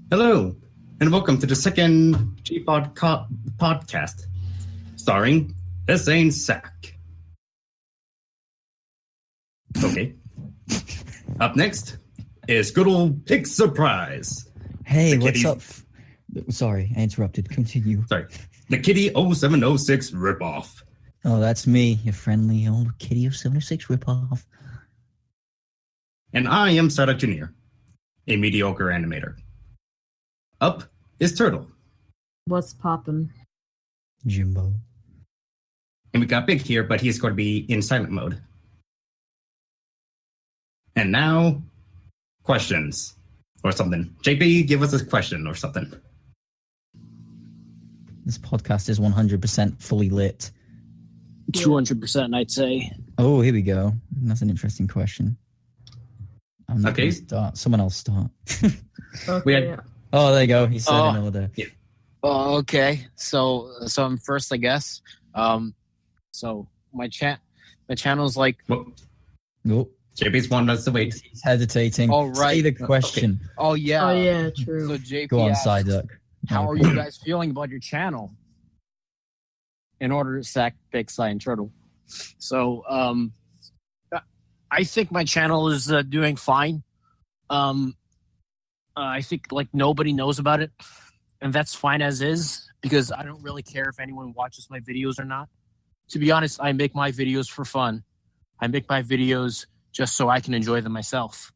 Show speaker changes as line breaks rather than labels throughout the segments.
Hello, and welcome to the second Gmod podcast, starring This Ain't Sack. Okay. Up next is good old Pig Surprise.
Hey, what's up? Sorry, I interrupted. Continue.
Sorry. The Kitty 0706 ripoff.
Oh, that's me, your friendly old Kitty 0706 ripoff.
And I am Sada Jr., a mediocre animator. Up is Turtle.
What's poppin'?
Jimbo.
And we got Big here, but he's going to be in silent mode. And now, questions or something. JP, give us a question or something.
This podcast is 100% fully lit.
200%, I'd say.
Oh, here we go. That's an interesting question. I'm not going to start. Someone else start.
Okay.
Oh, there you go. He said in order.
Yeah.
Oh, okay. So I'm first, I guess. So my channel's like.
Well,
Nope.
JP's wanting us to wait.
He's hesitating.
Oh, right.
Say the question.
Okay.
Oh yeah.
Oh yeah, true.
So JP
Go on,
asked,
Psyduck.
how are you guys feeling about your channel? In order to sack Big Psy and Turtle. So I think my channel is doing fine. I think like nobody knows about it, and that's fine as is because I don't really care if anyone watches my videos or not. To be honest, I make my videos for fun. I make my videos just so I can enjoy them myself.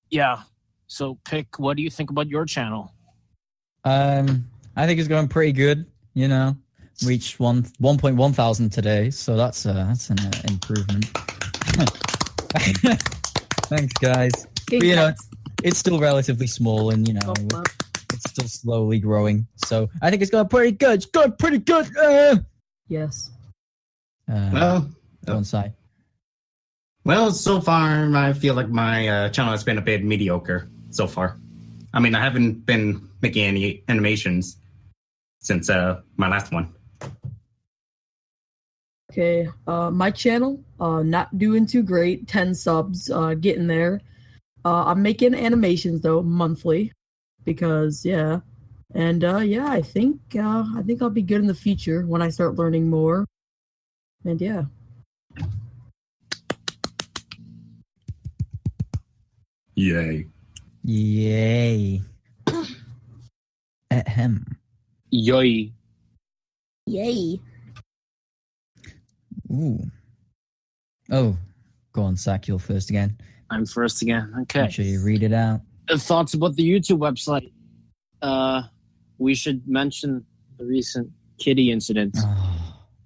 Yeah. So, Pick, what do you think about your channel?
I think it's going pretty good. You know, reached 1.1 thousand today, so that's an improvement. Thanks, guys. But, you know, it's still relatively small, and you know, it's still slowly growing. So I think it's going pretty good. It's going pretty good.
Yes.
Well,
go on, Sai.
Well, so far, I feel like my channel has been a bit mediocre so far. I mean, I haven't been making any animations since my last one.
Okay. My channel, not doing too great. 10 subs, getting there. I'm making animations though monthly, because yeah, and yeah, I think I'll be good in the future when I start learning more. And yeah.
Yay.
Yay. Ahem.
Yoi.
Yay.
Ooh. Oh, go on, Sack. You're first again.
I'm first again. Okay.
Make sure you read it out.
Thoughts about the YouTube website? We should mention the recent kitty incident.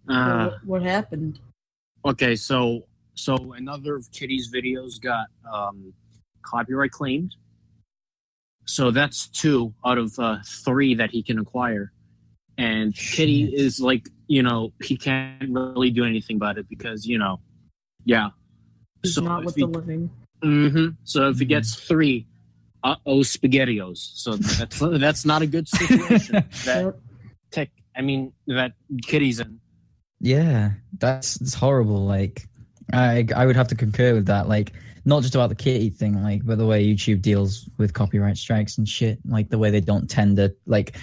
What happened?
Okay, so another of Kitty's videos got copyright claimed. So that's 2 out of 3 that he can acquire. And Kitty is like, you know, he can't really do anything about it because, you know, yeah.
He's not with the living.
Mm-hmm. So if he gets 3, spaghettios. So that's not a good situation that Kitty's in.
Yeah, it's horrible. Like, I would have to concur with that. Like, not just about the kitty thing, like, but the way YouTube deals with copyright strikes and shit. Like the way they don't tend to like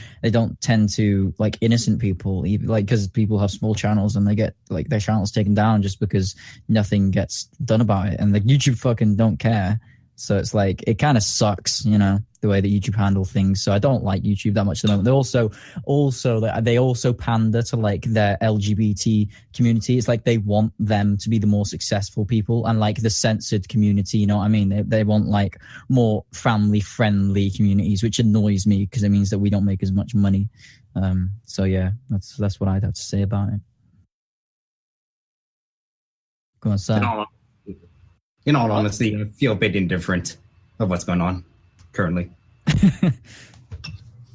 innocent people, even like because people have small channels and they get like their channels taken down just because nothing gets done about it, and like YouTube fucking don't care. So it's like, it kind of sucks, you know, the way that YouTube handle things. So I don't like YouTube that much at the moment. They also pander to like their LGBT community. It's like they want them to be the more successful people, and like the censored community, you know what I mean? They want like more family friendly communities, which annoys me because it means that we don't make as much money. So yeah, that's what I'd have to say about it. Go on, Sam.
In all honesty, I feel a bit indifferent of what's going on currently.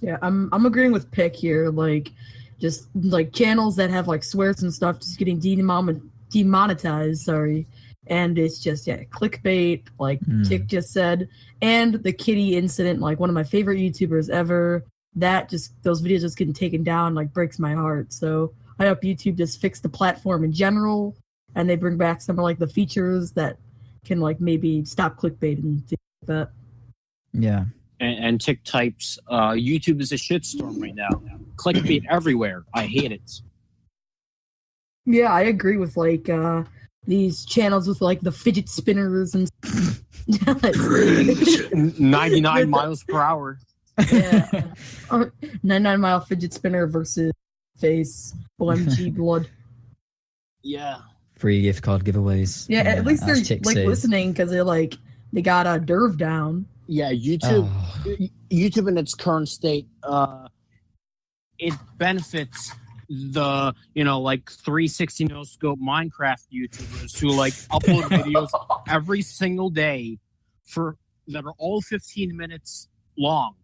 Yeah, I'm agreeing with Pick here. Like, just like channels that have like swears and stuff just getting demonetized. Sorry, and it's just clickbait, like Tick just said, and the kitty incident. Like one of my favorite YouTubers ever. Those videos just getting taken down like breaks my heart. So I hope YouTube just fix the platform in general, and they bring back some of like the features that can like maybe stop clickbait and things like that.
Yeah.
And Tick types, YouTube is a shitstorm right now. Clickbait everywhere. I hate it.
Yeah, I agree with like these channels with like the fidget spinners and
99 miles per hour.
Yeah. 99-mile fidget spinner versus face OMG blood.
Yeah.
Free gift card giveaways.
Yeah, at least they're
as Tick
like
says.
listening because they got a Derv down.
Yeah, YouTube.
Oh.
YouTube in its current state, it benefits the like 360 no scope Minecraft YouTubers who like upload videos every single day that are all 15 minutes long,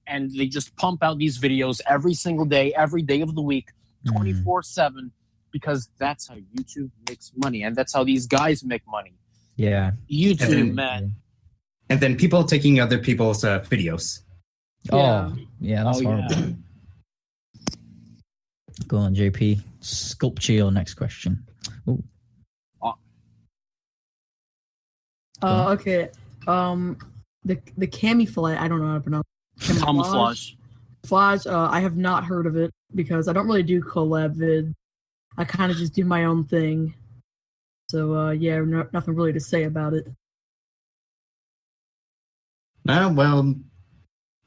and they just pump out these videos every single day, every day of the week, 24/7, because that's how YouTube makes money, and that's how these guys make money.
Yeah.
YouTube, man.
And then people taking other people's videos.
Oh, yeah, that's
Oh,
horrible.
yeah.
Go on, JP. Sculpture your next question. Ooh.
Okay. The Kamiflage, I don't know how to pronounce it.
Kamiflage.
Flage, I have not heard of it because I don't really do collab vid. I kind of just do my own thing. So, yeah, nothing really to say about it.
Well,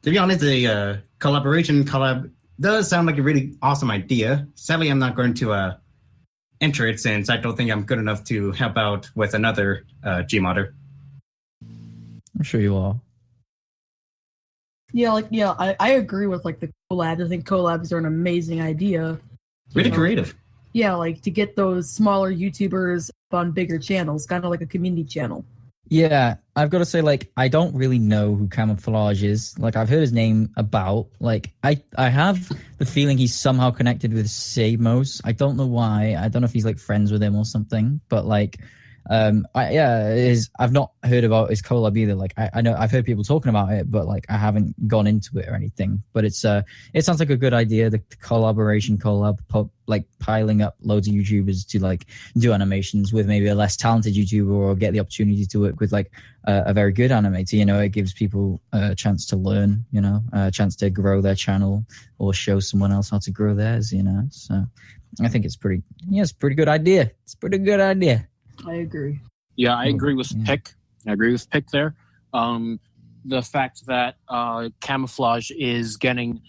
to be honest, the collab does sound like a really awesome idea. Sadly, I'm not going to enter it since I don't think I'm good enough to help out with another Gmodder.
I'm sure you are.
Yeah, I agree with like the collabs. I think collabs are an amazing idea.
Really creative.
Yeah, like to get those smaller YouTubers on bigger channels, kind of like a community channel.
Yeah, I've got to say, like, I don't really know who Kamiflage is. Like, I've heard his name about. Like, I have the feeling he's somehow connected with Samos. I don't know why. I don't know if he's like friends with him or something. But like, I've not heard about his collab either. Like, I know I've heard people talking about it, but like, I haven't gone into it or anything. But it sounds like a good idea. The collab, like piling up loads of YouTubers to like do animations with maybe a less talented YouTuber, or get the opportunity to work with like a very good animator. It gives people a chance to learn, a chance to grow their channel or show someone else how to grow theirs, So I think it's a pretty good idea. It's a pretty good idea.
I agree.
Yeah, I agree with Pick. I agree with Pick there. The fact that Kamiflage is getting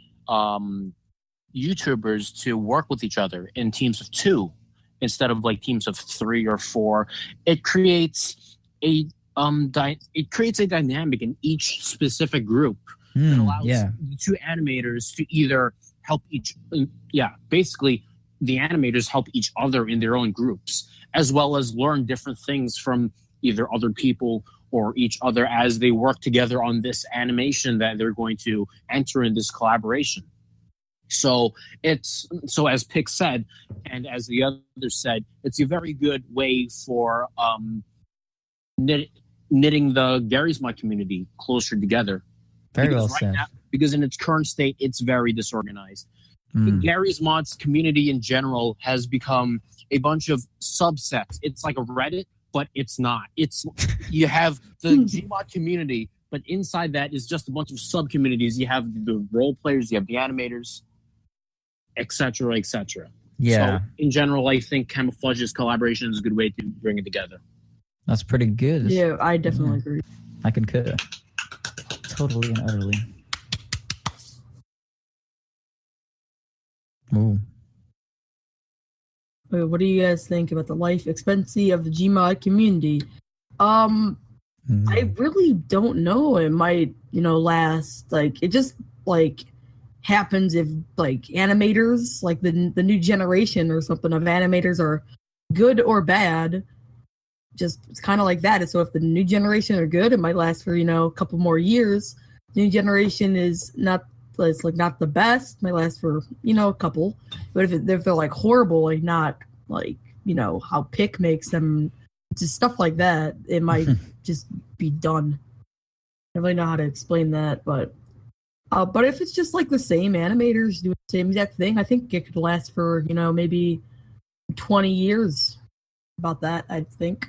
YouTubers to work with each other in teams of 2 instead of like teams of 3 or 4, it creates a dynamic in each specific group that allows the 2 animators to either help basically the animators help each other in their own groups, as well as learn different things from either other people or each other as they work together on this animation that they're going to enter in this collaboration. So as Pick said, and as the others said, it's a very good way for knitting the Gary's Mod community closer together.
Very well said.
Now, because in its current state, it's very disorganized. The Gary's Mods community in general has become a bunch of subsets. It's like a Reddit, but it's not. You have the Gmod community, but inside that is just a bunch of sub-communities. You have the role players, you have the animators, etc., etc.
Yeah.
So in general, I think Kamiflage's collaboration is a good way to bring it together.
That's pretty good.
Yeah, I definitely agree.
I concur. Totally and utterly. Ooh.
What do you guys think about the life expectancy of the Gmod community? I really don't know. It might, last. Like, it just like happens if like animators, like the new generation or something of animators are good or bad. Just it's kind of like that. So if the new generation are good, it might last for a couple more years. New generation is not. It's like not the best. Might last for a couple, but if they're like horrible, like not like how Pick makes them, just stuff like that, it might just be done. I don't really know how to explain that, but if it's just like the same animators doing the same exact thing, I think it could last for maybe 20 years. About that, I think.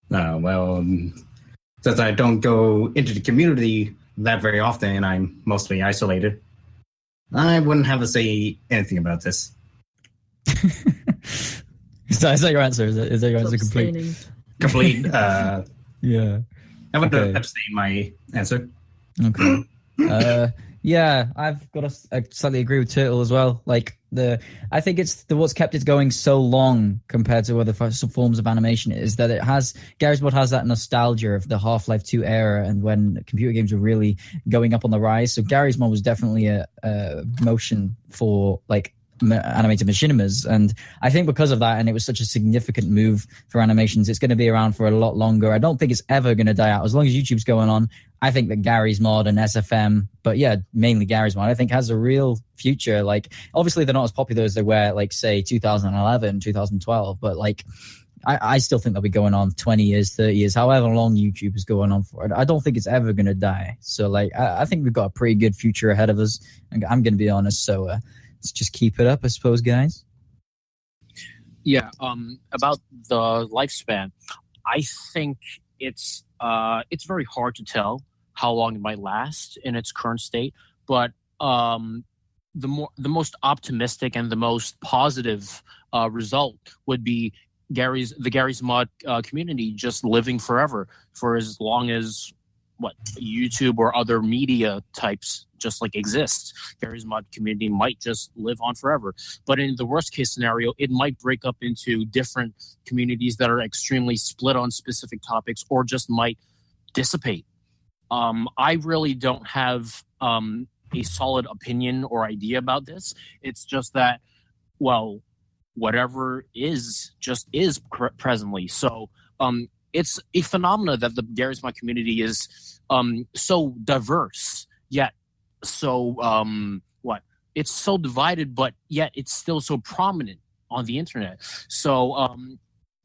Well, since I don't go into the community that very often and I'm mostly isolated, I wouldn't have to say anything about this.
Is that your answer? Is that your answer complete?
Complete.
Yeah.
I would have to say my answer.
Okay. Yeah, I've got to slightly agree with Turtle as well. Like I think it's what's kept it going so long compared to other forms of animation is that Garry's Mod has that nostalgia of the Half-Life 2 era and when computer games were really going up on the rise. So Garry's Mod was definitely a motion for like animated machinimas, and I think because of that, and it was such a significant move for animations, it's going to be around for a lot longer. I don't think it's ever going to die out as long as YouTube's going on. I think that Garry's Mod and SFM, but yeah, mainly Garry's Mod, I think has a real future. Like, obviously they're not as popular as they were, like, say, 2011, 2012, but like, I still think they'll be going on 20 years, 30 years, however long YouTube is going on for. I don't think it's ever going to die. So, like, I think we've got a pretty good future ahead of us. I'm going to be honest. So, let's just keep it up, I suppose, guys.
Yeah. About the lifespan, I think it's very hard to tell how long it might last in its current state. But the most optimistic and the most positive result would be the Garry's Mod community just living forever for as long as YouTube or other media types just like exist. Garry's Mod community might just live on forever. But in the worst case scenario, it might break up into different communities that are extremely split on specific topics or just might dissipate. I really don't have a solid opinion or idea about this. It's just that, well, whatever is just is presently. So it's a phenomena that the Garry's Mod community is so diverse, yet so it's so divided, but yet it's still so prominent on the internet. So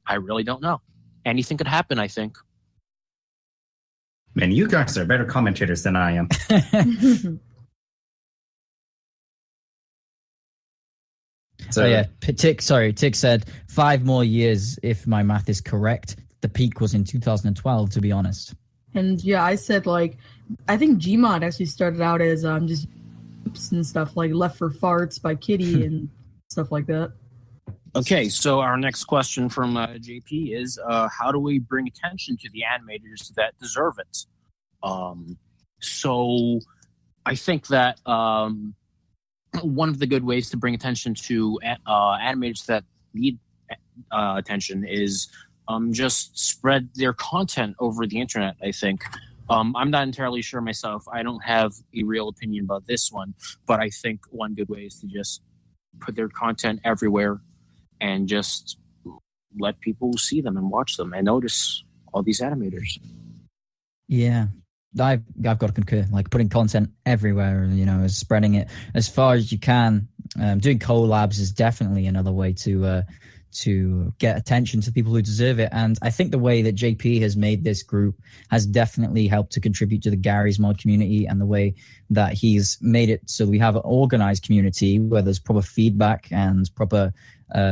I really don't know. Anything could happen, I think.
Man, you guys are better commentators than I am.
So yeah, Tick said 5 more years if my math is correct. The peak was in 2012, to be honest.
And yeah, I said, like, I think Gmod actually started out as just oops and stuff, like Left for Farts by Kitty and stuff like that.
Okay, so our next question from JP is, how do we bring attention to the animators that deserve it? So I think that one of the good ways to bring attention to animators that need attention is just spread their content over the internet, I think. I'm not entirely sure myself. I don't have a real opinion about this one, but I think one good way is to just put their content everywhere and just let people see them and watch them and notice all these animators.
Yeah, I've got to concur. Like, putting content everywhere, spreading it as far as you can. Doing collabs is definitely another way to get attention to people who deserve it. And I think the way that JP has made this group has definitely helped to contribute to the Garry's Mod community, and the way that he's made it so we have an organized community where there's proper feedback and proper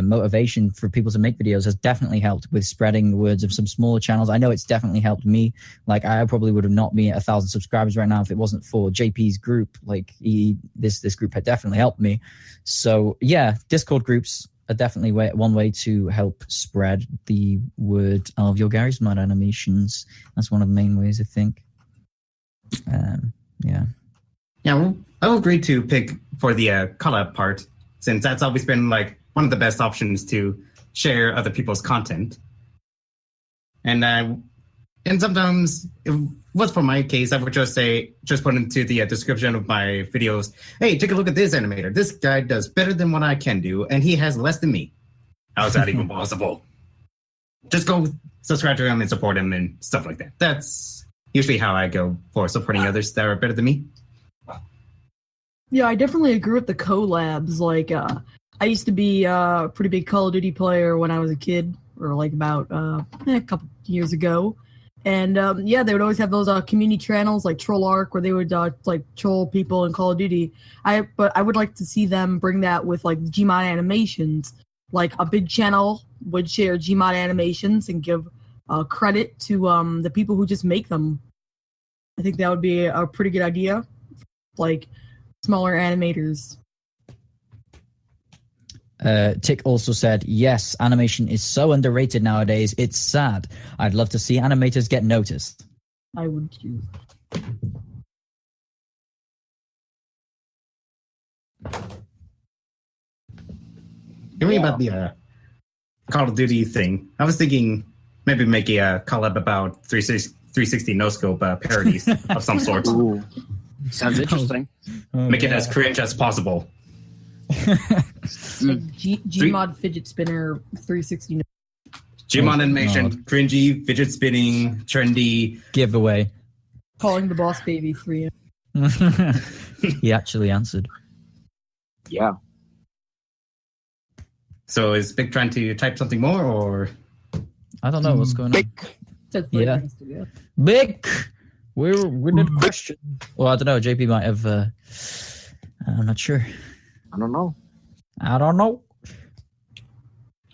motivation for people to make videos has definitely helped with spreading the words of some smaller channels. I know it's definitely helped me. Like, I probably would have not been at 1,000 subscribers right now if it wasn't for JP's group. Like, this group had definitely helped me. So yeah, Discord groups are definitely one way to help spread the word of your Garry's Mod animations. That's one of the main ways, I think. Yeah. Yeah,
well, I will agree to pick for the collab part, since that's always been like one of the best options to share other people's content. And sometimes, what's for my case, I would just put into the description of my videos, hey, take a look at this animator. This guy does better than what I can do, and he has less than me. How is that even possible? Just go subscribe to him and support him and stuff like that. That's usually how I go for supporting others that are better than me.
Yeah, I definitely agree with the collabs. Like, I used to be a pretty big Call of Duty player when I was a kid, or like about a couple years ago. And yeah, they would always have those community channels like Troll Arc, where they would like troll people in Call of Duty. But I would like to see them bring that with like Gmod animations. Like, a big channel would share Gmod animations and give credit to the people who just make them. I think that would be a pretty good idea, like smaller animators.
Tick also said, yes, animation is so underrated nowadays, it's sad. I'd love to see animators get noticed.
I would too.
Hearing about the Call of Duty thing, I was thinking maybe make a collab about 360 no-scope parodies of some sort.
Ooh. Sounds interesting.
Make it as cringe as possible.
Like Gmod fidget spinner 360.
Gmod animation, cringy, fidget spinning, trendy.
Giveaway.
Calling the boss baby 3.
He actually answered.
Yeah.
So is Big trying to type something more, or?
I don't know what's going on. Yeah. Big! We did a question. Well, I don't know. JP might have... I'm not sure.
I don't know.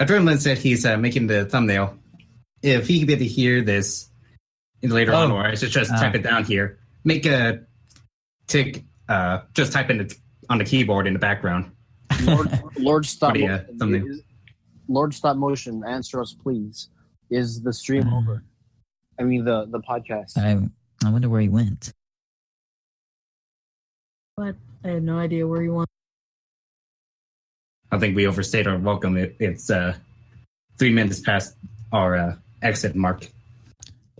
Adrenaline said he's making the thumbnail. If he could be able to hear this later on, or I should just type it down here. Make a tick, just type in on the keyboard in the background.
Lord Stop Motion, answer us, please. Is the stream over? I mean, the podcast.
I wonder where he went.
What? I have no idea where he went.
I think we overstayed our welcome. It's 3 minutes past our exit mark.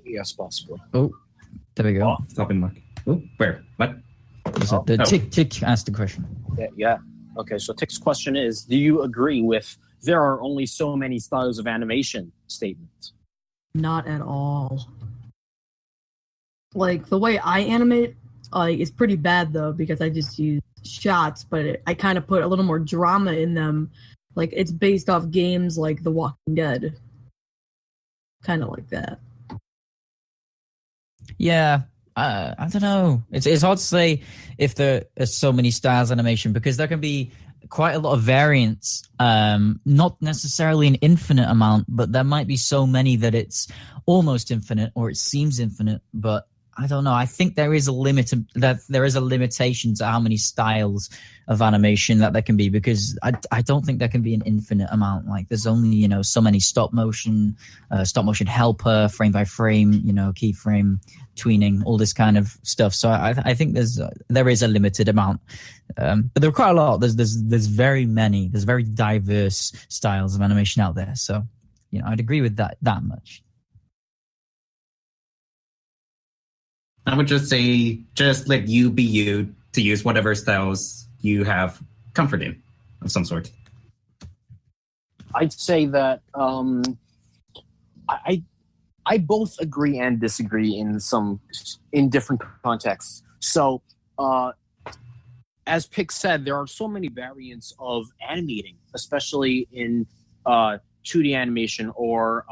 Yes, possible.
Oh, there we go.
Stopping mark. Oh, where? What?
Tick asked the question.
Yeah. Okay, so Tick's question is, do you agree with there are only so many styles of animation statement?
Not at all. Like, the way I animate is pretty bad, though, because I just use shots, but I kind of put a little more drama in them. Like, it's based off games like The Walking Dead. Kind of like that.
Yeah. I don't know. It's hard to say if there are so many styles animation, because there can be quite a lot of variants. Not necessarily an infinite amount, but there might be so many that it's almost infinite, or it seems infinite. But I don't know. I think there is a limit. That there is a limitation to how many styles of animation that there can be, because I don't think there can be an infinite amount. Like, there's only so many stop motion helper, frame by frame, keyframe, tweening, all this kind of stuff. So I think there is a limited amount, but there are quite a lot. There's very many. There's very diverse styles of animation out there. So I'd agree with that much.
I would just say, just let you be you, to use whatever styles you have comfort in, of some sort.
I'd say that I both agree and disagree in different contexts. So, as Pick said, there are so many variants of animating, especially in 2D animation or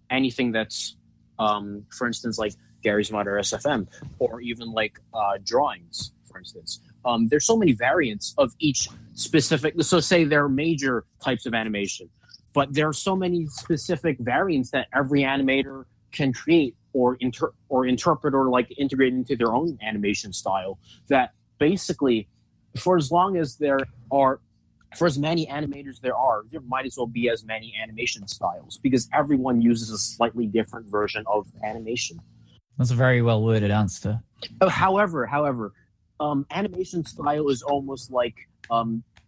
anything that's, for instance, like Gary's Mod or SFM, or even like drawings, for instance. There's so many variants of each specific. So say there are major types of animation, but there are so many specific variants that every animator can create or interpret or like integrate into their own animation style. That basically, for as many animators there might as well be as many animation styles, because everyone uses a slightly different version of animation.
That's a very well worded answer.
However, animation style is almost like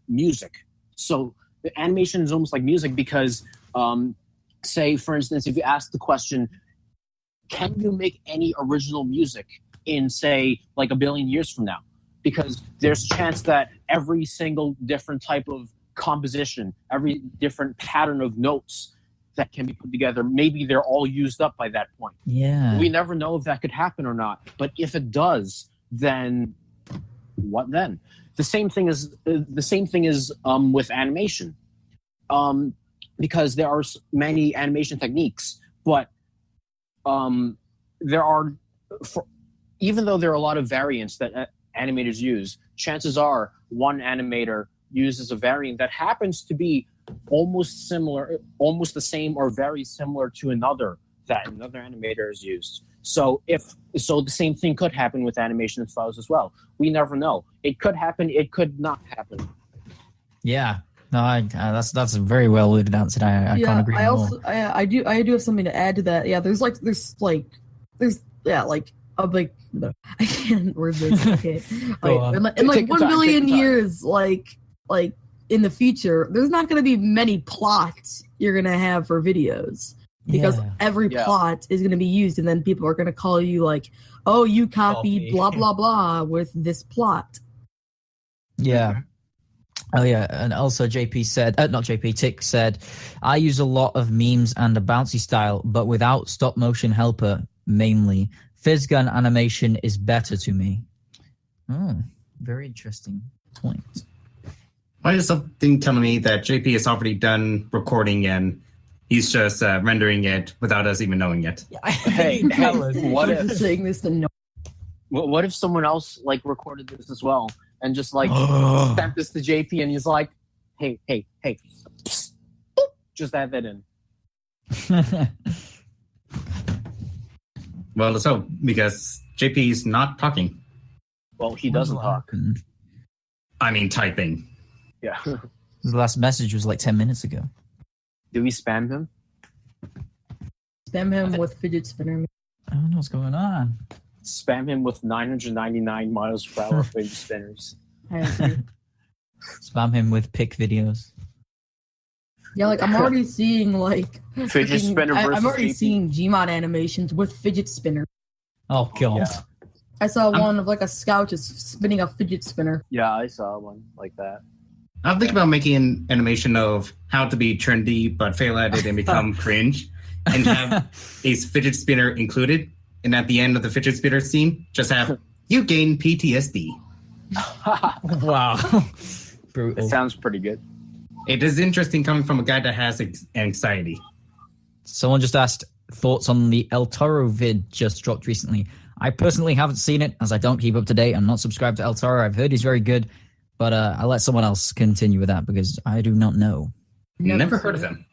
music. So the animation is almost like music because, say, for instance, if you ask the question, can you make any original music in, say, like 1 billion years from now? Because there's a chance that every single different type of composition, every different pattern of notes that can be put together, maybe they're all used up by that point.
Yeah.
We never know if that could happen or not. But if it does, then what then? The same thing is with animation, because there are many animation techniques, but even though there are a lot of variants that animators use, chances are one animator uses a variant that happens to be almost the same or very similar to another that another animator has used. So the same thing could happen with animation files as well. We never know. It could happen. It could not happen.
Yeah. No, that's a very well worded answer. I can't agree more.
I do have something to add to that. Yeah, there's a big. No, I can't word this. Okay, in 1 billion years, like in the future, there's not going to be many plots you're going to have for videos because every plot is going to be used, and then people are going to call you like, "Oh, you copied blah blah blah with this plot."
Yeah. Oh yeah, and also JP said, not JP, Tick said, I use a lot of memes and a bouncy style, but without stop motion helper mainly. Fizzgun animation is better to me. Oh, very interesting point.
Why is something telling me that JP has already done recording and he's just rendering it without us even knowing it?
Hey, what if
saying this to no?
What if someone else like recorded this as well and just like sent this to JP and he's like, hey, psst, boop, just add that in.
Well, let's hope, because JP's not talking.
Well, he doesn't talk.
I mean, typing.
Yeah.
The last message was like 10 minutes ago.
Do we spam him?
Spam him with fidget spinner.
I don't know what's going on.
Spam him with 999 miles per hour fidget spinners.
I agree.
Spam him with pick videos.
Yeah, like I'm already seeing like
fidget spinner versus
I'm already
JP.
seeing Gmod animations with fidget spinner.
Oh god.
Yeah.
I saw one of like a scout just spinning a fidget spinner.
Yeah, I saw one like that.
I'm thinking about making an animation of how to be trendy but fail at it and become cringe, and have a fidget spinner included. And at the end of the fidget spinner scene, just have you gain PTSD.
Wow. Brutal.
It sounds pretty good.
It is interesting coming from a guy that has anxiety.
Someone just asked thoughts on the El Toro vid just dropped recently. I personally haven't seen it, as I don't keep up to date. I'm not subscribed to El Toro. I've heard he's very good, but I'll let someone else continue with that because I do not know.
Never heard of him.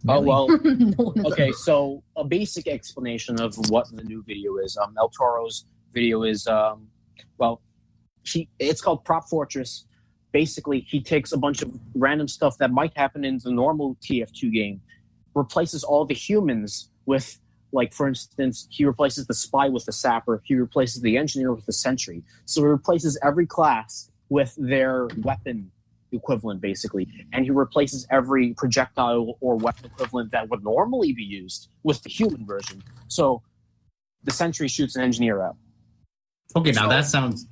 Oh, well,
No
okay, so a basic explanation of what the new video is. El Toro's video is, it's called Prop Fortress. Basically, he takes a bunch of random stuff that might happen in the normal TF2 game, replaces all the humans with, like, for instance, he replaces the spy with the sapper, he replaces the engineer with the sentry. So he replaces every class with their weapon equivalent, basically. And he replaces every projectile or weapon equivalent that would normally be used with the human version. So the sentry shoots an engineer out.
Okay, now that sounds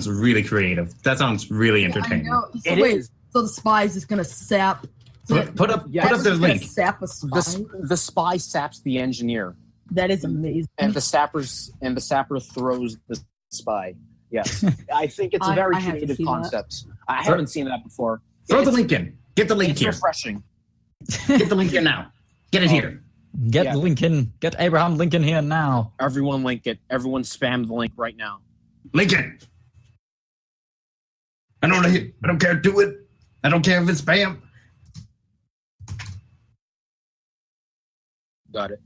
really creative. That sounds really entertaining.
So so the spy is just gonna sap.
Put up the link.
Sap a spy.
The spy saps the engineer,
That is amazing.
and the sapper throws the spy. Yes, I think it's a very
I have to
creative
see
concept. I haven't seen that before.
Throw the link in. Get the link
It's
here.
refreshing.
Get the link in now. Get it here.
Get Lincoln. Get Abraham Lincoln here now.
Everyone link it. Everyone spam the link right now.
Lincoln. I don't care. Do it. I don't care if it's spam.
Got it.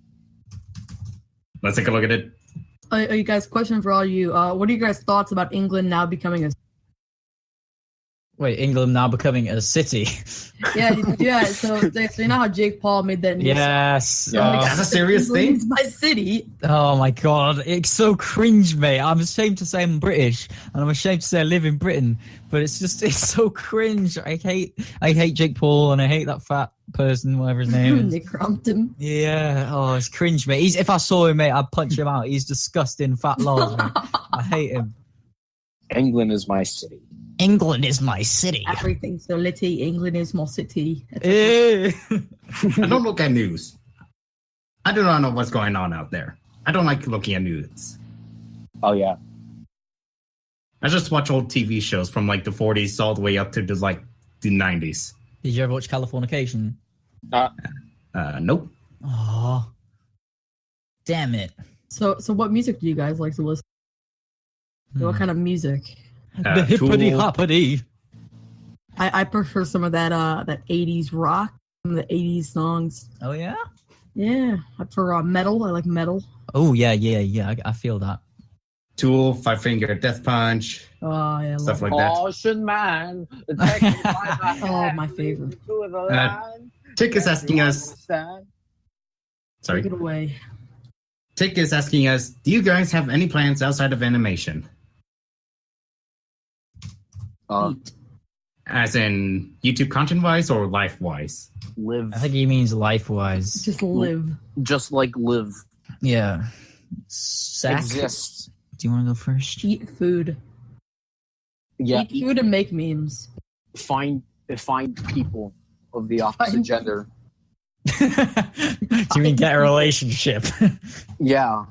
Let's take a look at it.
You guys, question for all you. What are you guys' thoughts about England now becoming a?
Wait, England now becoming a city.
Yeah. So you know how Jake Paul made that?
Yes.
That's a serious thing.
England's my city.
Oh my god, it's so cringe, mate. I'm ashamed to say I'm British, and I'm ashamed to say I live in Britain, but it's so cringe. I hate Jake Paul, and I hate that fat person, whatever his name is.
Nick Crompton.
Yeah. Oh, it's cringe, mate. If I saw him, mate, I'd punch him out. He's disgusting, fat lord, mate. I hate him.
England is my city.
England is my city.
Everything's so litty. England is my city.
Eh.
I don't look at news. I do not know what's going on out there. I don't like looking at news.
Oh yeah.
I just watch old TV shows from like the 40s all the way up to the 90s.
Did you ever watch Californication?
Nope.
Oh, damn it.
So what music do you guys like to listen to? What kind of music?
The hippity
Tool.
hoppity.
I prefer some of that 80s rock, some of the 80s songs.
Oh yeah.
Yeah, for metal, I like metal.
Oh yeah. I feel that.
Tool, Five Finger Death Punch,
Oh yeah, I
stuff
love
like that.
Caution, man.
Oh, my favorite.
Tick is asking us.
it.
Sorry,
Take it away.
Tick is asking us. Do you guys have any plans outside of animation?
Eat.
As in YouTube content wise or life wise?
Live.
I think he means life-wise.
Just live.
Just like live.
Yeah. Sack.
Exist.
Do you want to go first?
Eat food.
Yeah.
Eat food and make memes.
Find people of the opposite
Find-
gender.
Do you mean get a relationship?
Yeah.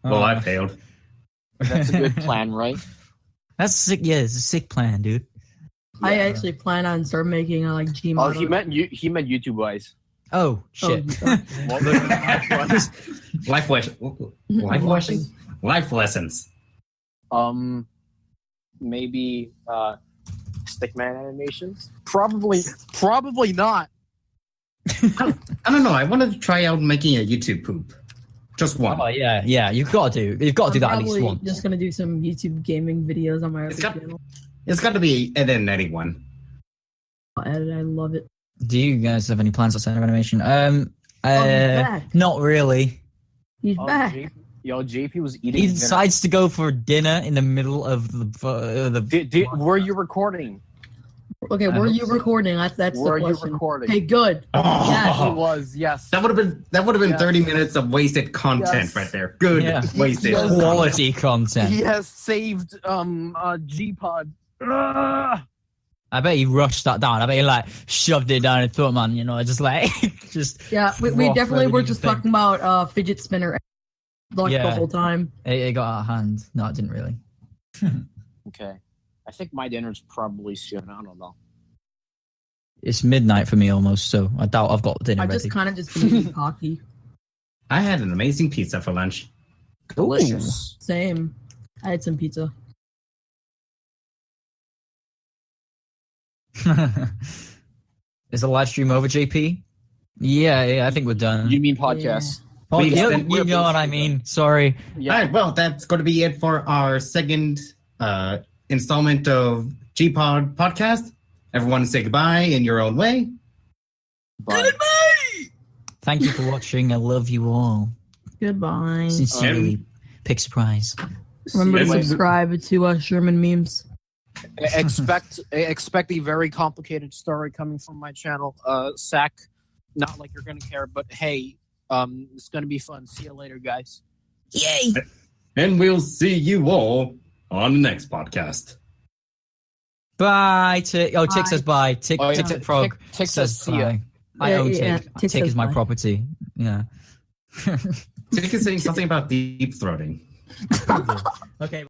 Well, I failed.
That's a good plan, right?
That's sick. Yeah, it's a sick plan, dude.
I actually plan on start making like Gmod.
Oh, he meant YouTube wise.
Oh shit.
Life lessons.
Maybe stickman animations. Probably not.
I don't know. I wanted to try out making a YouTube poop. Just one.
Oh yeah. You've got to do that at least
probably
once.
just gonna do some YouTube gaming videos on my other channel.
It's got to be an anyone.
I love it.
Do you guys have any plans outside of animation?
back.
Not really.
He's back.
JP was eating.
He
dinner.
decides to go for dinner in the middle of the.
Were you recording?
Okay, were you recording? That's the
Were you
question.
recording?
Okay, good.
Oh.
Yeah,
He was. Yes.
That would have been
Yes.
30 minutes of wasted content
Yes.
right there. Good
Yeah.
wasted
Yes.
content.
quality content.
He has saved Gpod.
I bet he rushed that down. I bet he like shoved it down his throat, man. You know, just like just.
yeah. We
rock
definitely were
everything
just
you think.
talking about fidget spinner like
Yeah.
the whole time.
It got out of hand. No, it didn't really.
Okay. I think my dinner's probably soon. I don't know.
It's midnight for me almost, so I doubt I've got dinner
I
ready.
just kind of just been eating hockey.
I had an amazing pizza for lunch.
Delicious.
Same. I had some pizza.
Is the live stream over, JP? Yeah, I think we're done.
You mean podcast?
Oh,
We
you,
extend-
you know what I mean. Sorry.
Yeah.
All right, well, that's going to be it for our second installment of Gpod podcast. Everyone say goodbye in your own way.
Bye.
Thank you for watching. I love you all.
Goodbye.
Sincerely, Pick Surprise.
Remember to
Anyway.
subscribe to Sherman memes.
Expect a very complicated story coming from my channel. Sack, not like you're gonna care, but hey, it's gonna be fun. See you later, guys.
Yay!
And we'll see you all on the next podcast.
Bye, Tick. Oh, Tick
Bye.
says bye. Tick,
Oh, yeah.
Tick Frog
Tick says see ya.
bye. I
Yeah,
own
yeah,
Tick.
Tick
Tick
says
is my
bye.
property. Yeah.
Tick is saying something about deep throating.
Okay.